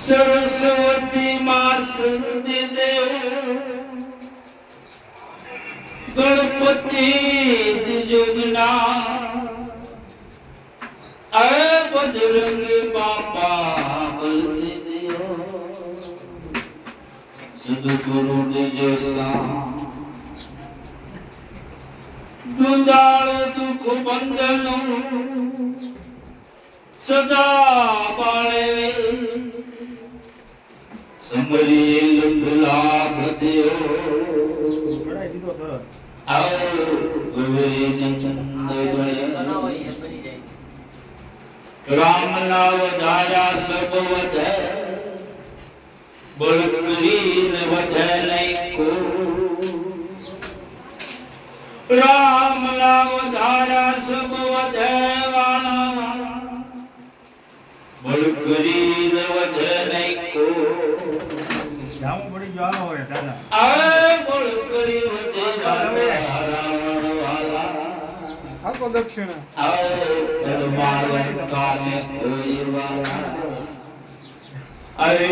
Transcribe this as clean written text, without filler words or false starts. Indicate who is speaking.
Speaker 1: સરસ્વતી માં સતી દેવ ગણપતિ જોગના બજરંગ બાપા બલદી દેવ સદગુરુ દેજસા દુંદાળ દુઃખ બંધન સદા પાળે સમરીએ લંબ લાભ દેવ આવો ગવે રામ ના વધારા સબ વધે બળકરી ન વધે નહીં કો રામ ના વધારા સબ વધે વાણા બળકરી ન વધે નહીં કો
Speaker 2: જામો પડી જવાનો હોય દાદા
Speaker 1: આ બળકરી વધે રાવણ વાલા
Speaker 2: આકો દક્ષિણા
Speaker 1: આવો મારવા કામે કોઈ વાલા અરે